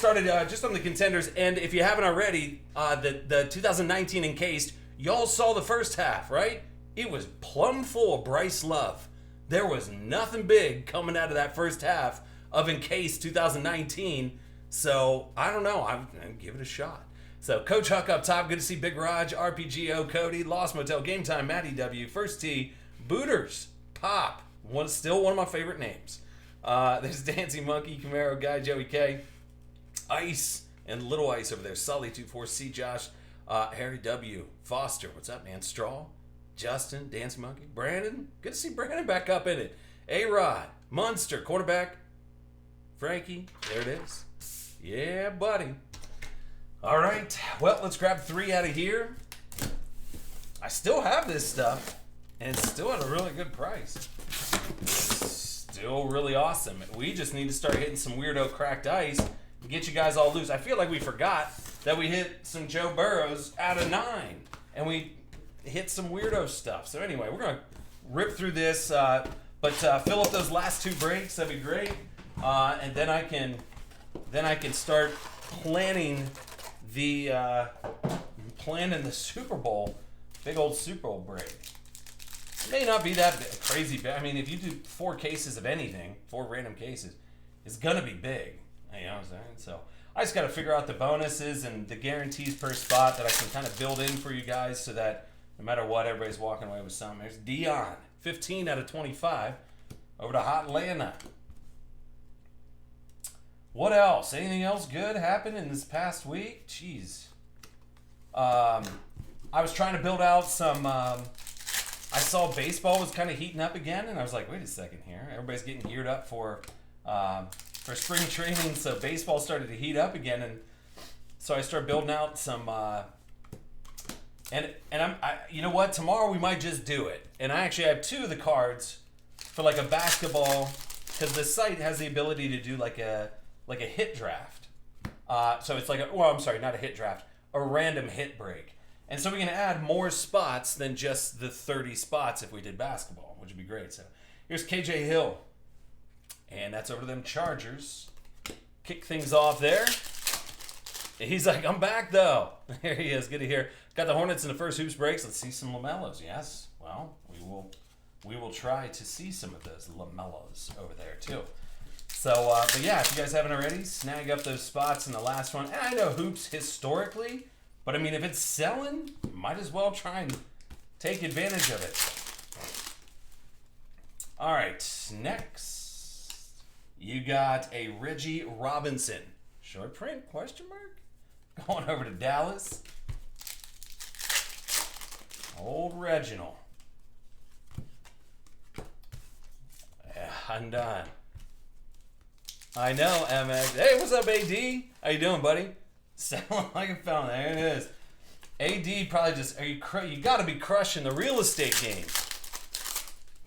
started just on the Contenders, and if you haven't already, the 2019 Encased, y'all saw the first half, right? It was plumb full of Bryce Love. There was nothing big coming out of that first half of Encased 2019, so I don't know. I'm give it a shot. So Coach Huck up top, good to see Big Raj, RPGO, Cody, Lost Motel, Game Time, Matty W, First T, Booters, Pop, still one of my favorite names. There's Dancing Monkey, Camaro Guy, Joey K, Ice, and Little Ice over there. Sully24, C Josh, Harry W, Foster, what's up, man? Straw, Justin, Dancing Monkey, Brandon, good to see Brandon back up in it. A-Rod, Munster, quarterback, Frankie, there it is. Yeah, buddy. All right, well, let's grab 3 out of here. I still have this stuff, and it's still at a really good price. Still really awesome. We just need to start hitting some weirdo cracked ice and get you guys all loose. I feel like we forgot that we hit some Joe Burrows out of 9, and we hit some weirdo stuff. So anyway, we're going to rip through this, but fill up those last 2 breaks. That'd be great. And then I can start planning the Super Bowl, big old Super Bowl break. It may not be that crazy. I mean, if you do 4 cases of anything, 4 random cases, it's gonna be big. You know what I'm saying? So I just got to figure out the bonuses and the guarantees per spot that I can kind of build in for you guys, so that no matter what, everybody's walking away with something. There's Dion, 15 out of 25, over to Hot Atlanta. What else? Anything else good happened in this past week? Jeez. I was trying to build out some... I saw baseball was kind of heating up again, and I was like, wait a second here. Everybody's getting geared up for spring training, so baseball started to heat up again, and so I started building out some... you know what? Tomorrow we might just do it. And I actually have 2 of the cards for like a basketball, because the site has the ability to do like a hit draft. So it's like not a hit draft, a random hit break. And so we can add more spots than just the 30 spots if we did basketball, which would be great. So here's KJ Hill. And that's over to them Chargers. Kick things off there. And he's like, I'm back though. There he is, good to hear. Got the Hornets in the first hoops breaks. Let's see some LaMelos. Yes, well, we will try to see some of those LaMelos over there too. So, but yeah, if you guys haven't already, snag up those spots in the last one. And I know hoops historically, but I mean, if it's selling, might as well try and take advantage of it. All right, next, you got a Reggie Robinson. Short print, question mark? Going over to Dallas. Old Reginald. Yeah, I'm done. I know, MX. Hey, what's up, AD? How you doing, buddy? Sound like a fountain. There it is. AD probably just, you got to be crushing the real estate game.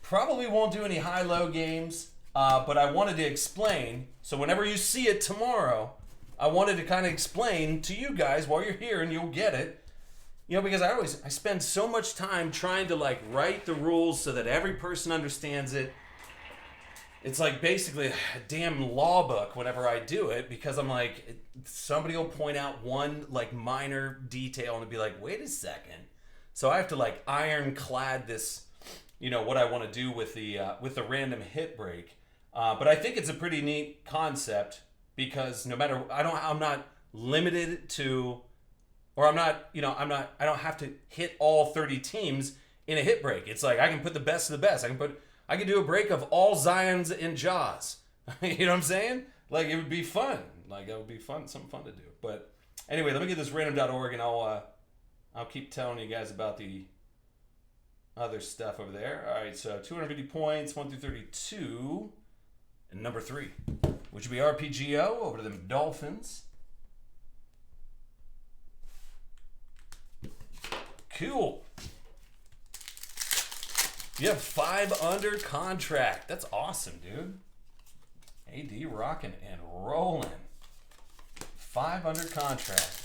Probably won't do any high-low games, but I wanted to explain. So whenever you see it tomorrow, I wanted to kind of explain to you guys while you're here, and you'll get it. You know, because I spend so much time trying to like write the rules so that every person understands it. It's like basically a damn law book whenever I do it, because I'm like, somebody will point out one like minor detail and it'll be like, wait a second. So I have to like ironclad this, you know, what I want to do with the random hit break. But I think it's a pretty neat concept, because no matter, I'm not limited to, or I don't have to hit all 30 teams in a hit break. It's like I can put the best of the best. I can do a break of all Zions and Jaws. You know what I'm saying? Like, it would be fun. Like, it would be fun, something fun to do. But anyway, let me get this random.org, and I'll keep telling you guys about the other stuff over there. All right, so 250 points, 1 through 32, and number 3, which would be RPGO over to the Dolphins. Cool. You have 5 under contract. That's awesome, dude. AD rocking and rolling. 5 under contract.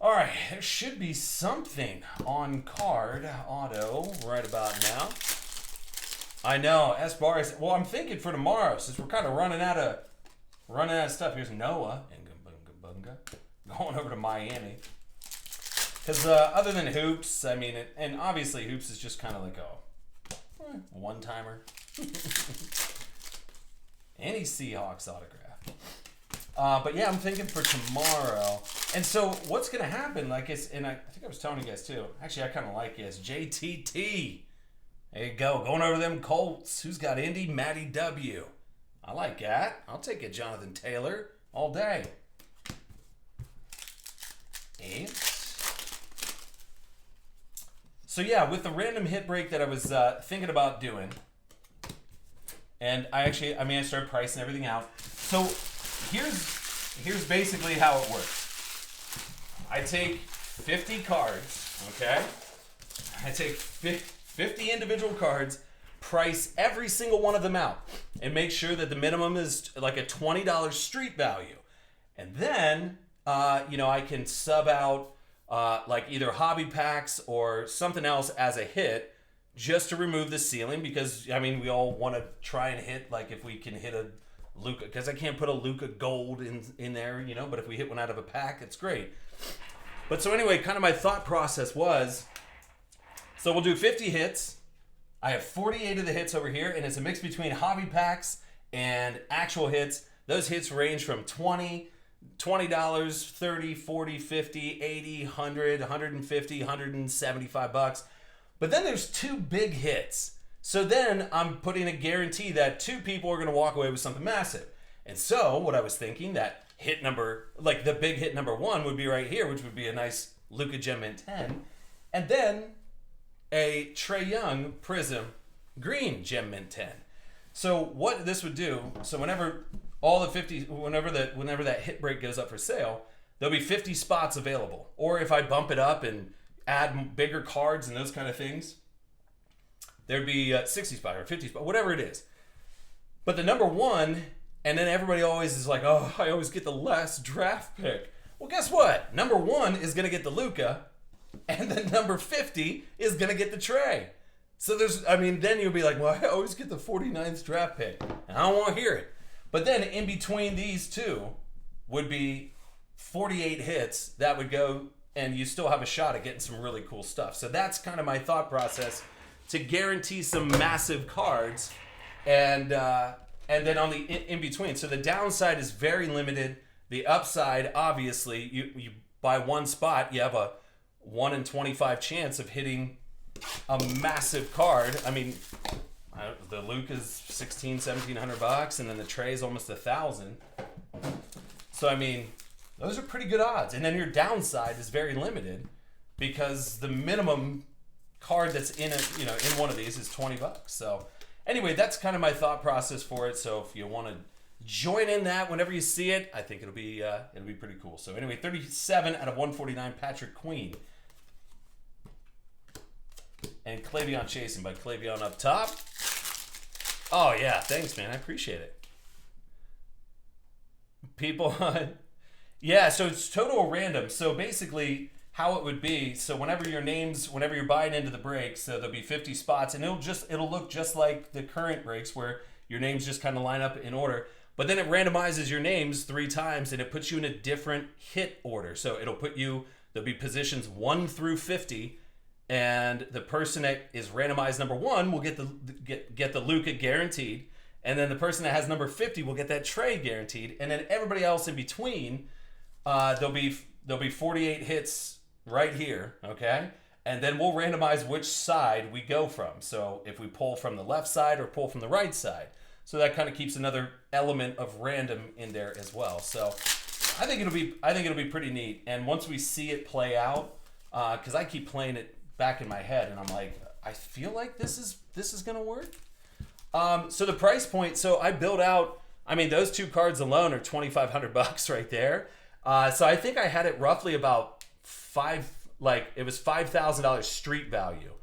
All right, there should be something on card auto right about now. I know, S-Bar is, well, I'm thinking for tomorrow, since we're kind of running out of running out of stuff. Here's Noah and going over to Miami. Because other than Hoops, I mean, and obviously Hoops is just kind of like a one-timer. Any Seahawks autograph. But yeah, I'm thinking for tomorrow. And so what's going to happen, like, and I think I was telling you guys too. Actually, I kind of like it. It's JTT. There you go. Going over them Colts. Who's got Indy? Matty W. I like that. I'll take it, Jonathan Taylor, all day. And so yeah, with the random hit break that I was thinking about doing, and I started pricing everything out. So here's basically how it works. I take 50 cards, okay? I take 50 individual cards, price every single one of them out, and make sure that the minimum is like a $20 street value. And then, I can sub out like either hobby packs or something else as a hit just to remove the ceiling, because, I mean, we all want to try and hit, like, if we can hit a Luka, because I can't put a Luka gold in there, but if we hit one out of a pack, it's great. But so anyway, kind of my thought process was, so we'll do 50 hits. I have 48 of the hits over here, and it's a mix between hobby packs and actual hits. Those hits range from $20, $30, 40, 50, 80, 100, 150, 175 bucks. But then there's two big hits. So then I'm putting a guarantee that two people are going to walk away with something massive. And so what I was thinking, that hit number, like the big hit number one would be right here, which would be a nice Luka Gem Mint 10. And then a Trae Young Prism Green Gem Mint 10. So what this would do, so whenever that hit break goes up for sale, there'll be 50 spots available. Or if I bump it up and add bigger cards and those kind of things, there'd be 60 spot or 50 spot, whatever it is. But the number one, and then everybody always is like, oh, I always get the last draft pick. Well, guess what? Number one is going to get the Luka, and then number 50 is going to get the Trae. So then you'll be like, well, I always get the 49th draft pick. And I don't want to hear it. But then in between these two would be 48 hits that would go, and you still have a shot at getting some really cool stuff. So that's kind of my thought process, to guarantee some massive cards, and then on the in between. So the downside is very limited. The upside, obviously, you buy one spot, you have a 1 in 25 chance of hitting a massive card. I mean, the Luke is $1,700, and then the Trae is almost $1,000. So I mean, those are pretty good odds. And then your downside is very limited, because the minimum card that's in one of these is $20. So anyway, that's kind of my thought process for it. So if you want to join in that whenever you see it, I think it'll be pretty cool. So anyway, 37 out of 149, Patrick Queen. And Clavion Chasing by Clavion up top. Oh yeah, thanks man, I appreciate it. People, yeah, so it's total random. So basically, how it would be, so whenever you're buying into the breaks, so there'll be 50 spots, and it'll look just like the current breaks where your names just kind of line up in order, but then it randomizes your names 3 times, and it puts you in a different hit order. So there'll be positions 1 through 50, and the person that is randomized number 1 will get the Luka guaranteed, and then the person that has number 50 will get that Trae guaranteed, and then everybody else in between, there'll be 48 hits right here, okay? And then we'll randomize which side we go from. So if we pull from the left side or pull from the right side. So that kind of keeps another element of random in there as well. So I think it'll be pretty neat. And once we see it play out, because I keep playing it back in my head, and I'm like, I feel like this is gonna work. So the price point. So I built out. I mean, those 2 cards alone are $2,500 right there. So I think I had it roughly about it was $5,000 street value,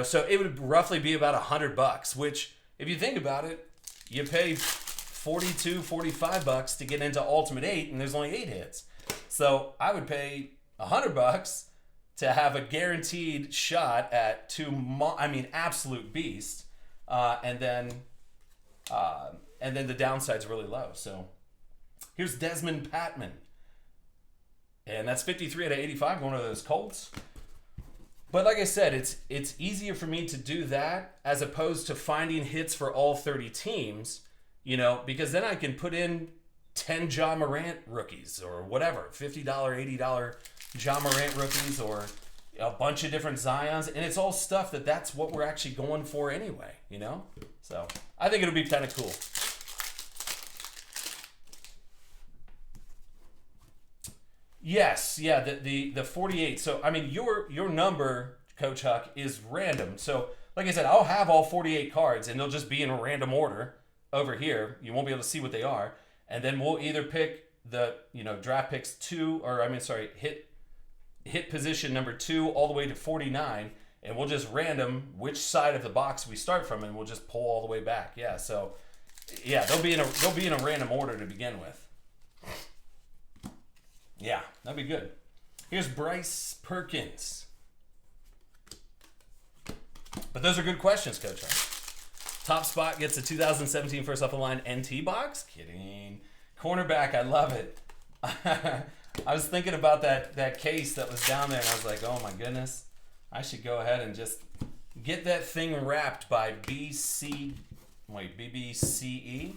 so it would roughly be about $100, which if you think about it, you pay $45 to get into Ultimate 8, and there's only 8 hits. So I would pay $100 to have a guaranteed shot at 2, absolute beast. And then the downside's really low. So Here's Desmond Patman. And that's 53 out of 85, one of those Colts. But like I said, it's easier for me to do that as opposed to finding hits for all 30 teams, because then I can put in 10 Ja Morant rookies or whatever, $50, $80 Ja Morant rookies or a bunch of different Zions. And it's all stuff that's what we're actually going for anyway, So I think it'll be kind of cool. Yes, yeah, the 48. So I mean, your number, Coach Huck, is random. So like I said, I'll have all 48 cards, and they'll just be in a random order over here. You won't be able to see what they are, and then we'll either pick the draft picks hit position number 2 all the way to 49, and we'll just random which side of the box we start from, and we'll just pull all the way back. Yeah, so yeah, they'll be in a random order to begin with. Yeah, that'd be good. Here's Bryce Perkins. But those are good questions, Coach. Top spot gets a 2017 first off the line NT box. Kidding. Cornerback, I love it. I was thinking about that case that was down there, and I was like, oh my goodness, I should go ahead and just get that thing wrapped by BBCE,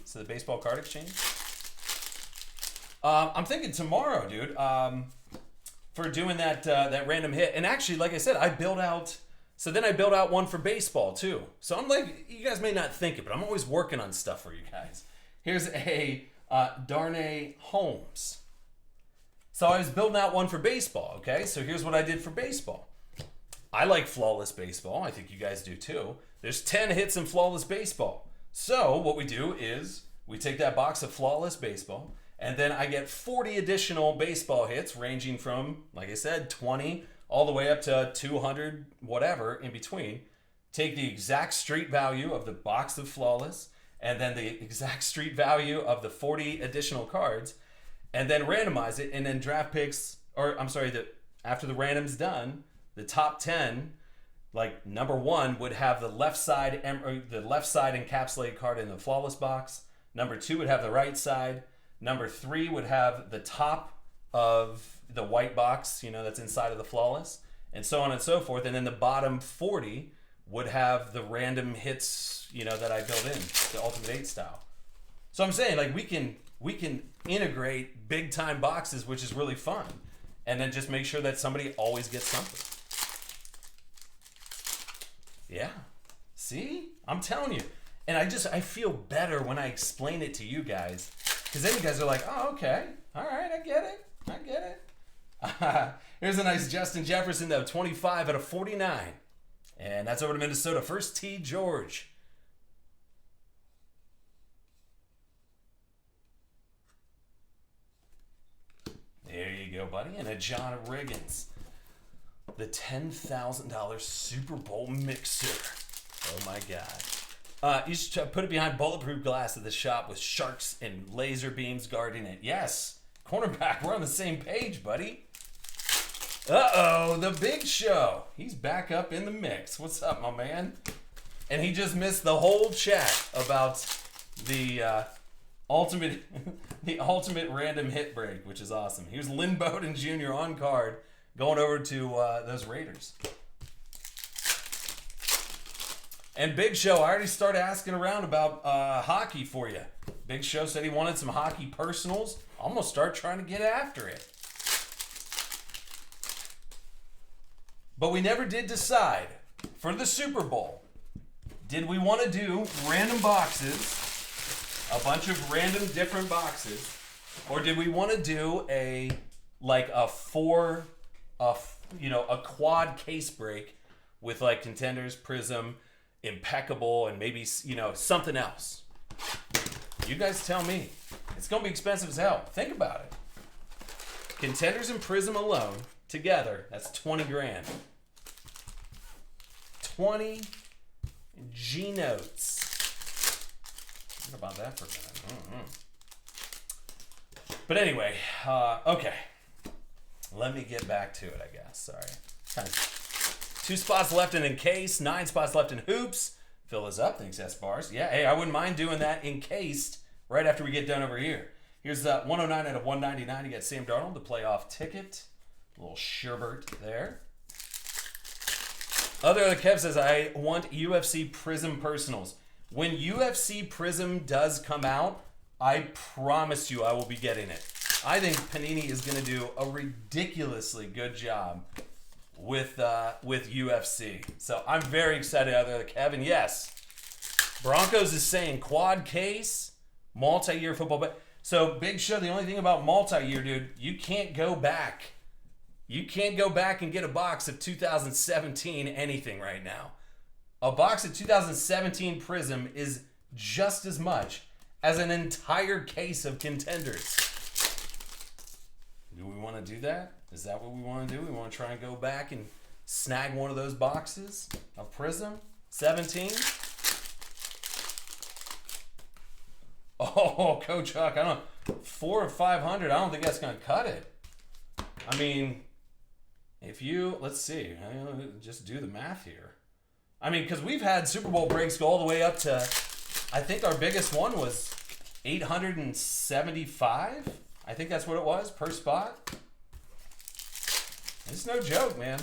so the Baseball Card Exchange. I'm thinking tomorrow, dude, for doing that random hit. And actually, like I said, I built out one for baseball too. So I'm like, you guys may not think it, but I'm always working on stuff for you guys. Here's a Darnay Holmes. So I was building out one for baseball, okay? So here's what I did for baseball. I like Flawless Baseball. I think you guys do too. There's 10 hits in Flawless Baseball. So what we do is we take that box of Flawless Baseball, and then I get 40 additional baseball hits ranging from, like I said, 20 all the way up to 200, whatever in between. Take the exact street value of the box of Flawless and then the exact street value of the 40 additional cards and then randomize it, and then draft picks, after the random's done, the top 10, like number 1 would have the left side encapsulated card in the Flawless box. Number 2 would have the right side. Number 3 would have the top of the white box, that's inside of the Flawless, and so on and so forth. And then the bottom 40 would have the random hits, that I built in, the Ultimate 8 style. So I'm saying, like, we can integrate big time boxes, which is really fun, and then just make sure that somebody always gets something. Yeah. See? I'm telling you. And I feel better when I explain it to you guys. Because then you guys are like, oh, okay. All right, I get it. Here's a nice Justin Jefferson, though. 25 out of 49. And that's over to Minnesota. First T. George. There you go, buddy. And a John Riggins. The $10,000 Super Bowl mixer. Oh, my God. You should put it behind bulletproof glass at the shop with sharks and laser beams guarding it. Yes. Cornerback, we're on the same page, buddy. Uh-oh, the Big Show. He's back up in the mix. What's up, my man? And he just missed the whole chat about the ultimate random hit break, which is awesome. Here's Lynn Bowden Jr. on card going over to those Raiders. And Big Show, I already started asking around about hockey for you. Big Show said he wanted some hockey personals. I'm going to start trying to get after it. But we never did decide for the Super Bowl. Did we want to do random boxes, a bunch of random different boxes, or did we want to do a quad case break with like Contenders, Prism, Impeccable, and maybe, something else? You guys tell me. It's going to be expensive as hell. Think about it. Contenders and Prism alone, together, that's 20 grand. 20 G-Notes. What about that for a minute? But anyway, okay. Let me get back to it, I guess. Sorry. 2 spots left in case, 9 spots left in hoops. Fill this up, thanks S Bars. Yeah, hey, I wouldn't mind doing that encased right after we get done over here. Here's 109 out of 199. You got Sam Darnold, the playoff ticket. A little sherbert there. Other Kev says, I want UFC Prism Personals. When UFC Prism does come out, I promise you I will be getting it. I think Panini is going to do a ridiculously good job with UFC. So I'm very excited out there, Kevin. Yes, Broncos is saying quad case, multi-year football. But so Big Show, the only thing about multi-year, dude, you can't go back. You can't go back and get a box of 2017 anything right now. A box of 2017 Prism is just as much as an entire case of Contenders. Do we want to do that? Is that what we want to do? We want to try and go back and snag one of those boxes of Prism 17? Oh, Coach Huck, I don't know. 400 or 500, I don't think that's going to cut it. I mean, if you, let's see, just do the math here. I mean, because we've had Super Bowl breaks go all the way up to, I think our biggest one was 875. I think that's what it was per spot. It's no joke, man.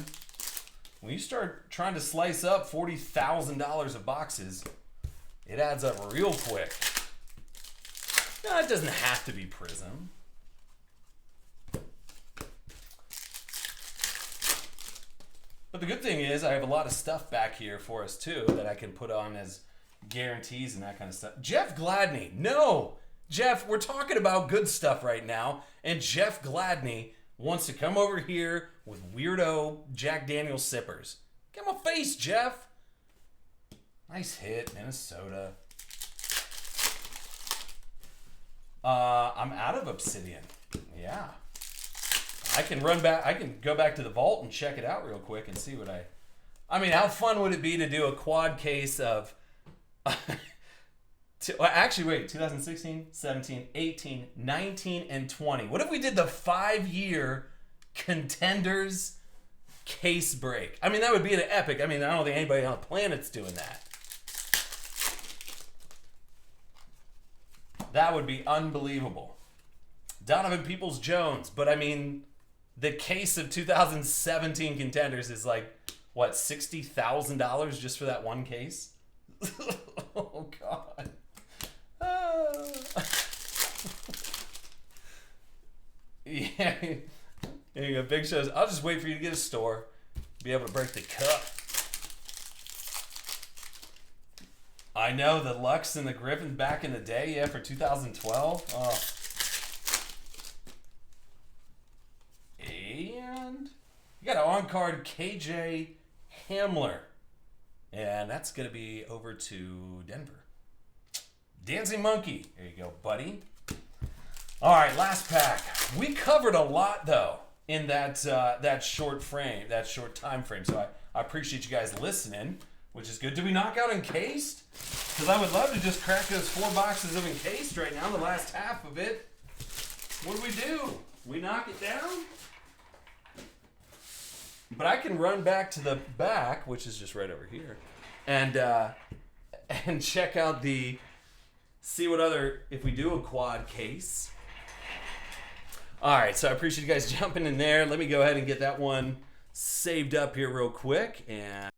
When you start trying to slice up $40,000 of boxes, it adds up real quick. No, it doesn't have to be Prism. But the good thing is I have a lot of stuff back here for us too that I can put on as guarantees and that kind of stuff. Jeff Gladney. No, Jeff, we're talking about good stuff right now. And Jeff Gladney wants to come over here with weirdo Jack Daniels sippers. Get him a face, Jeff. Nice hit, Minnesota. I'm out of Obsidian. Yeah. I can run back. I can go back to the vault and check it out real quick and see what I mean, how fun would it be to do a quad case of... actually, wait. 2016, 17, 18, 19, and 20. What if we did the 5-year Contenders case break? I mean, that would be an epic. I mean, I don't think anybody on the planet's doing that. That would be unbelievable. Donovan Peoples-Jones. But, I mean... The case of 2017 Contenders is like, what, $60,000 just for that one case? Oh, God. Yeah. Here you go, Big Show's. I'll just wait for you to get a store. Be able to break the cup. I know, the Lux and the Griffin back in the day, yeah, for 2012. Oh. And you got an on-card KJ Hamler. And that's going to be over to Denver. Dancing Monkey. There you go, buddy. All right, last pack. We covered a lot, though, in that short time frame. So I appreciate you guys listening, which is good. Did we knock out Encased? Because I would love to just crack those 4 boxes of Encased right now, the last half of it. What do we do? We knock it down? But I can run back to the back, which is just right over here, and check out see what other, if we do a quad case. All right, so I appreciate you guys jumping in there. Let me go ahead and get that one saved up here real quick. And